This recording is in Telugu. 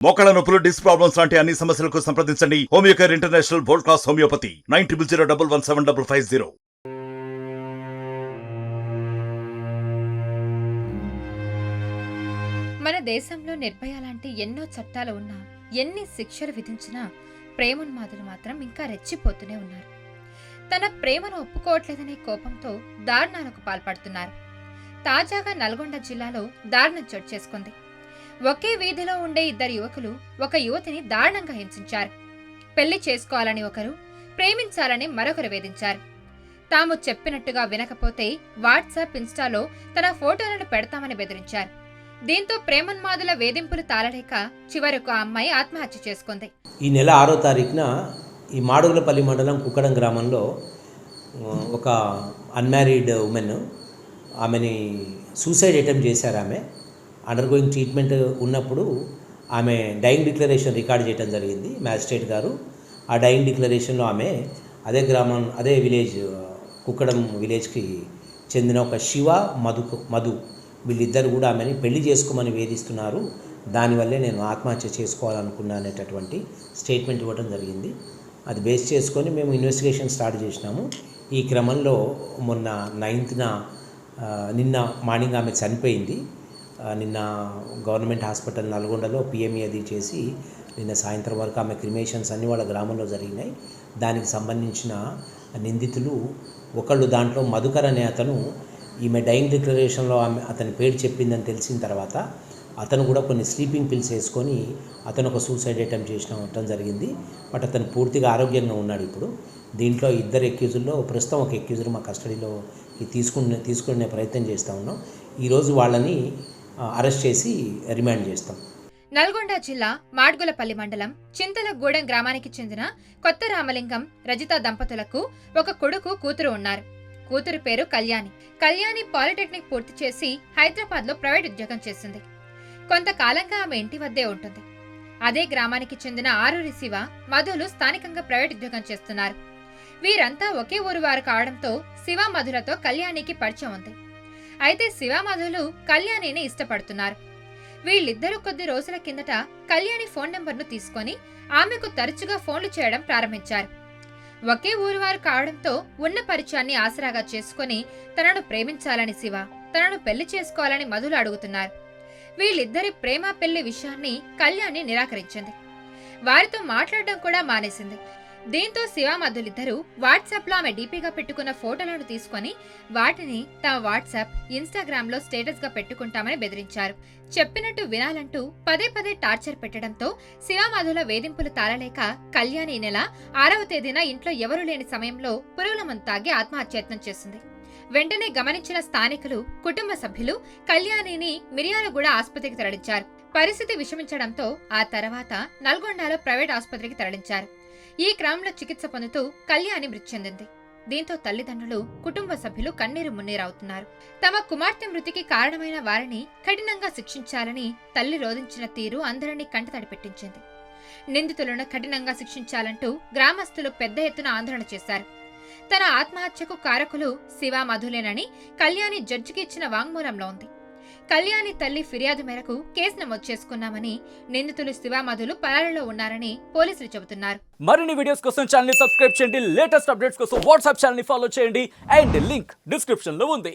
మోకాళ్ళ నొప్పులు, డిస్క్ ప్రాబ్లమ్స్ లాంటి అన్ని సమస్యలకు సంప్రదించండి Homeocare international world class homeopathy 9001175550. మన దేశంలో నిర్భయ లాంటి ఎన్నో చట్టాలు ఉన్నా, ఎన్ని శిక్షలు విధించినా ప్రేమోన్మాదులు మాత్రం ఇంకా రెచ్చిపోతూనే ఉన్నారు. తన ప్రేమను ఒప్పుకోవట్లేదనే కోపంతో దారుణాలకు పాల్పడుతున్నారు. తాజాగా నల్గొండ జిల్లాలో దారుణం చోటు చేసుకుంది. ఒకే వీధిలో ఉండే ఇద్దరు యువకులు ఒక యువతిని దారుణంగా హింసించారు. పెళ్లి చేసుకోవాలని ఒకరు, ప్రేమించాలని మరొకరు వేధించారు. తాము చెప్పినట్టుగా వినకపోతే వాట్సాప్, ఇన్స్టాలో తన ఫోటోలను పెడతామని బెదిరించారు. దీంతో ప్రేమోన్మాదుల వేధింపులు తాళలేక చివరకు ఆ అమ్మాయి ఆత్మహత్య చేసుకుంది. ఈ నెల 6వ తారీఖున ఈ మాడుగులపల్లి మండలం కుక్కడం గ్రామంలో ఒక అన్మ్యారీడ్ ఉమెన్, ఆమెని సూసైడ్ అటెంప్ట్ చేశారు. ఆమె అండర్గోయింగ్ ట్రీట్మెంట్ ఉన్నప్పుడు ఆమె డైయింగ్ డిక్లరేషన్ రికార్డ్ చేయడం జరిగింది మ్యాజిస్ట్రేట్ గారు. ఆ డైయింగ్ డిక్లరేషన్లో ఆమె అదే విలేజ్ కుక్కడం విలేజ్కి చెందిన ఒక శివ, మధు వీళ్ళిద్దరు కూడా ఆమెని పెళ్లి చేసుకోమని వేధిస్తున్నారు, దానివల్లే నేను ఆత్మహత్య చేసుకోవాలనుకున్నా అనేటటువంటి స్టేట్మెంట్ ఇవ్వడం జరిగింది. అది బేస్ చేసుకొని మేము ఇన్వెస్టిగేషన్ స్టార్ట్ చేసినాము. ఈ క్రమంలో మొన్న 9th నిన్న మార్నింగ్ ఆమె చనిపోయింది. నిన్న గవర్నమెంట్ హాస్పిటల్ నల్గొండలో పిఎంఈ అది చేసి నిన్న సాయంత్రం వరకు ఆమె క్రిమేషన్స్ అన్నీ వాళ్ళ గ్రామంలో జరిగినాయి. దానికి సంబంధించిన నిందితులు ఒకళ్ళు, దాంట్లో మధుకర్ అనే అతను ఈమె డైయింగ్ డిక్లరేషన్లో అతని పేరు చెప్పిందని తెలిసిన తర్వాత అతను కూడా కొన్ని స్లీపింగ్ పిల్స్ వేసుకొని అతను ఒక సూసైడ్ అటెంప్ట్ ఉండటం జరిగింది. బట్ అతను పూర్తిగా ఆరోగ్యంగా ఉన్నాడు ఇప్పుడు. దీంట్లో ఇద్దరు ఎక్యూజుల్లో ప్రస్తుతం ఒక ఎక్యూజర్ మా కస్టడీలో తీసుకునే ప్రయత్నం చేస్తూ ఉన్నాం. ఈరోజు వాళ్ళని అరెస్ట్ చేసి రిమాండ్ చేస్తాం. నల్గొండ జిల్లా మాడ్గులపల్లి మండలం చింతలగూడెం గ్రామానికి చెందిన కొత్త రామలింగం, రజిత దంపతులకు ఒక కొడుకు, కూతురు ఉన్నారు. కూతురు పేరు కళ్యాణి పాలిటెక్నిక్ పూర్తి చేసి హైదరాబాద్లో ప్రైవేట్ ఉద్యోగం చేసింది. కొంతకాలంగా ఆమె ఇంటి వద్దే ఉంటుంది. అదే గ్రామానికి చెందిన ఆరూరి శివ, మధులు స్థానికంగా ప్రైవేట్ ఉద్యోగం చేస్తున్నారు. వీరంతా ఒకే ఊరు వారు కావడంతో శివ, మధులతో కళ్యాణికి పరిచయం ఉంది. అయితే శివ, మధులు కళ్యాణిని ఇష్టపడుతున్నారు. వీళ్ళిద్దరూ కొద్ది రోజుల కిందట కళ్యాణి ఫోన్ నెంబర్ను తీసుకొని ఆమెకు తరచుగా ఫోన్లు చేయడం ప్రారంభించారు. ఒకే ఊరు వారు కావడంతో ఉన్న పరిచయాన్ని ఆసరాగా చేసుకుని తనను ప్రేమించాలని శివ, తనను పెళ్లి చేసుకోవాలని మధులు అడుగుతున్నారు. వీళ్ళిద్దరి ప్రేమ పెళ్లి విషయాన్ని కళ్యాణి నిరాకరించింది. వారితో మాట్లాడడం కూడా మానేసింది. దీంతో శివ, మధులిద్దరూ వాట్సాప్లో ఆమె డీపీగా పెట్టుకున్న ఫోటోలను తీసుకుని వాటిని తమ వాట్సాప్, ఇన్స్టాగ్రామ్లో స్టేటస్గా పెట్టుకుంటామని బెదిరించారు. చెప్పినట్టు వినాలంటూ పదే టార్చర్ పెట్టడంతో శివ, మధుల వేధింపులు తాళలేక కళ్యాణి నెల 6వ తేదీన ఇంట్లో ఎవరూ లేని సమయంలో పురుగుల మందు తాగి ఆత్మహత్యయత్నం చేసింది. వెంటనే గమనించిన స్థానికులు, కుటుంబ సభ్యులు కళ్యాణిని మిర్యాలగూడ ఆసుపత్రికి తరలించారు. పరిస్థితి విషమించడంతో ఆ తర్వాత నల్గొండలో ప్రైవేట్ ఆసుపత్రికి తరలించారు. ఈ క్రమంలో చికిత్స పొందుతూ కళ్యాణి మృతి చెందింది. దీంతో తల్లిదండ్రులు, కుటుంబ సభ్యులు కన్నీరు మున్నీరవుతున్నారు. తమ కుమార్తె మృతికి కారణమైన వారిని కఠినంగా శిక్షించాలని తల్లి రోధించిన తీరు అందరినీ కంటతడి పెట్టించింది. నిందితులను కఠినంగా శిక్షించాలంటూ గ్రామస్తులు పెద్ద ఎత్తున ఆందోళన చేశారు. తన ఆత్మహత్యకు కారకులు శివ, మధులేనని కళ్యాణి జడ్జికి ఇచ్చిన వాంగ్మూలంలో ఉంది. కళ్యాణి తల్లి ఫిర్యాదు మేరకు కేసు నమోదు చేసుకున్నామని, నిందితులు శివ, మధులు పరారీలో ఉన్నారని పోలీసులు చెబుతున్నారు. మరిన్ని వీడియోస్ కోసం ఛానల్ ని సబ్స్క్రైబ్ చేయండి. లేటెస్ట్ అప్డేట్స్ కోసం వాట్సాప్ ఛానల్ ని ఫాలో చేయండి. అండ్ లింక్ డిస్క్రిప్షన్ లో ఉంది.